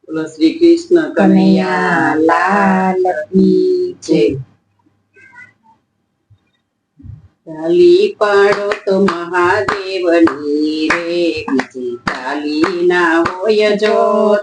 બોલો શ્રી કૃષ્ણ કનૈયા લાલ કી જય। તાલી પાડો તો મહાદેવની રે, બીજી તાલી ના હોય જો।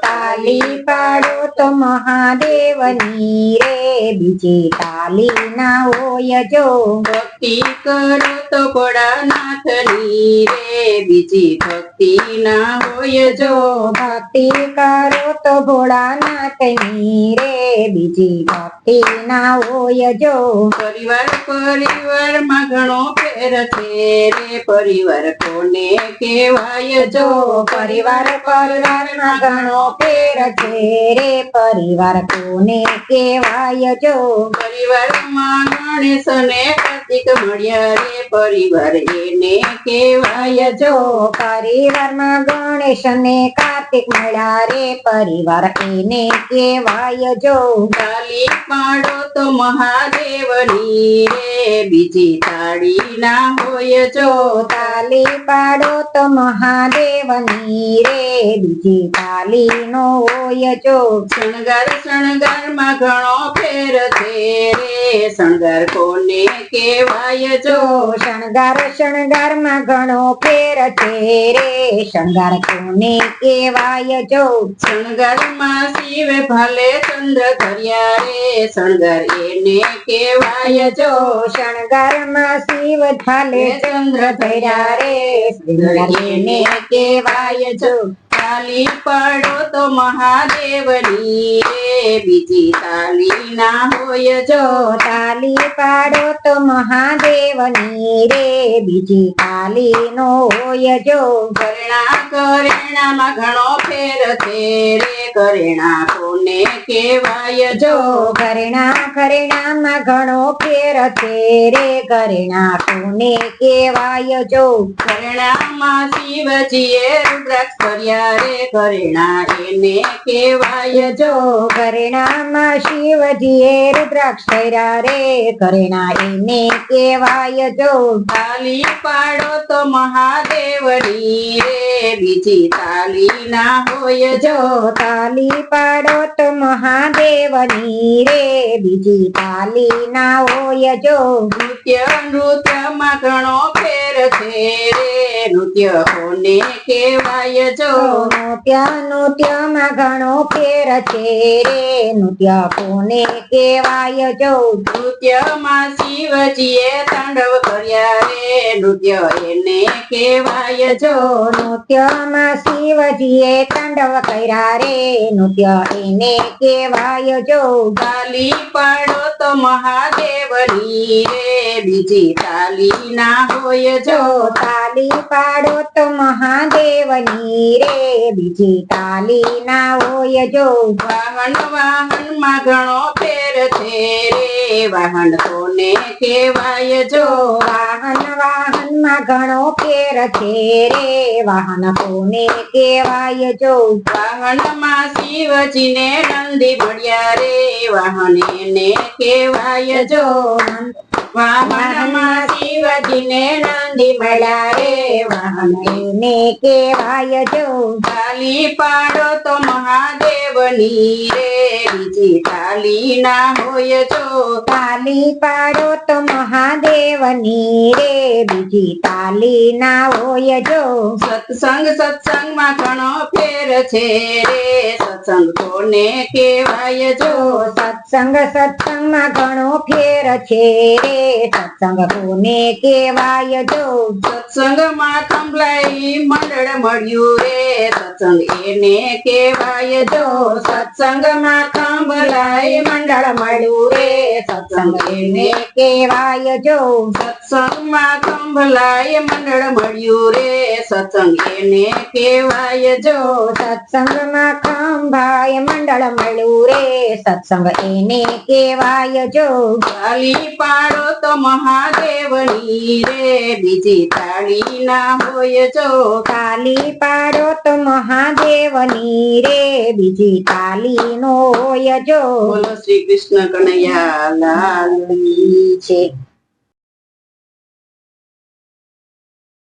તાલી પાડો તો મહાદેવની રે, બીજી તાલી ના હોય જો। ભક્તિ કરો તો ભોળાનાથની રે, બીજી ભક્તિ ના હોય જો। ભક્તિ કરો તો ભોળાનાથની રે, બીજી ભક્તિ ના હોય જો। પરિવાર માં ઘણો ફેર છે રે, પરિવાર કોને કહેવાય જો। પરિવાર માં ઘણો ફેર છે રે, પરિવાર કોને કહેવાય જો। પરિવારમાં ગણેશ ને કાર્તિક મળ્યા રે, પરિવાર એને કહેવાય જો। પરિવારમાં ગણેશ ને કાર્તિક મળ્યા રે, પરિવાર એને કહેવાય જો। તાલી પાડો તો મહાદેવની રે, બીજી તાળી ના હોય જો। તાલી પાડો તો મહાદેવની રે, બીજી તાલી નો હોય જો। શણગાર માં ઘણો ફેર છે રે, શણગાર કોને કહેવાય જો। શણગાર માં ઘણો ફેર છે રે, શણગાર કોને કહેવાય જો। શણગાર માં શિવ ભાલે ચંદ્ર ધર્યા રે, શણગાર એને કહેવાય જો। શણગાર માં શિવ ભાલે ચંદ્ર ધર્યા રે, શણગાર એને કહેવાય જો। તાલી પાડો તો મહાદેવની રે, બીજી તાલી ના હોય જો। તાલી પાડો તો મહાદેવની રે, બીજી તાલી નો હોય જો। કરેણા માં ઘણો ફેર છે રે, કરેણા કોને કહેવાય જો। કરેણા માં ઘણો ફેર છે રે, કરેણા કોને કહેવાય જો। કરેણામાં શિવજીએ રુદ્રાક્ષ કર્યા રે, કરેણા એને કહેવાય જો। કરેણામાં શિવજીએ રુદ્રાક્ષ કર્યા રે, કરેણા એને કહેવાય જો। તાલી પાડો તો મહાદેવની રે, બીજી તાલી ના હોય જો। તાલી પાડો તો મહાદેવની રે, બીજી તાલી ના હોય જો। નૃત્યમાં ઘણો ફેર છે રે, નૃત્ય કોને કહેવાય જો। નૃત્યમાં ઘણો ફેર છે રે, નૃત્ય કોને કહેવાય જો। નૃત્યમાં શિવજીએ તાંડવ કર્યા રે, નૃત્ય એને કહેવાય જો। નૃત્યમાં શિવજીએ તાંડવ કર્યા રે, નૃત્ય એને કહેવાય જો। તાલી પાડો તો મહાદેવની રે, બીજી તાલી ના હોય જો। તાલી પાડો તો મહાદેવની રે, બીજી તાલી ના હોય જો। વાહન માં ઘણો ફેર છે રે, વાહન કોને કહેવાય જો। વાહન માં ઘણો ફેર છે રે, વાહન કોને કહેવાય જો। વાહનમાં શિવજીને નંદી મળ્યા રે, વાહન એને કહેવાય જો। વાહનમાં શિવજીને નંદી મળ્યા રે, વાહન એને કહેવાય જો। તાલી પાડો તો મહાદેવની રે, બીજી તાલી ના હોય જો। તાલી પાડો તો મહાદેવની રે, બીજી તાલી ના હોય જો। સત્સંગમાં ઘણો ફેર છે રે, સત્સંગ કોને કહેવાય જો। સત્સંગમાં ઘણો ફેર છે રે, સત્સંગ કોને કહેવાય જો। સત્સંગમાં થંભલાઈ મંડળ મળ્યું રે, સત્સંગ એને કહેવાય જો। સત્સંગમાં થંભલાઈ મંડળ મળ્યું રે, સત્સંગ એને કહેવાય જો। સત્સંગમાં થંભલાઈ મંડળ મળ્યું રે, સત્સંગ એને કહેવાય જો। સત્સંગમાં ખંભાય મંડળ મળ્યું રે, સત્સંગ એને કહેવાય જો। તાલી પાડો તો મહાદેવની રે, બીજી તાળી ના હોય જો। તાલી પાડો તો મહાદેવની રે, બીજી તાલી નો હોય જો। બોલો શ્રી કૃષ્ણ કનૈયા લાલ છે।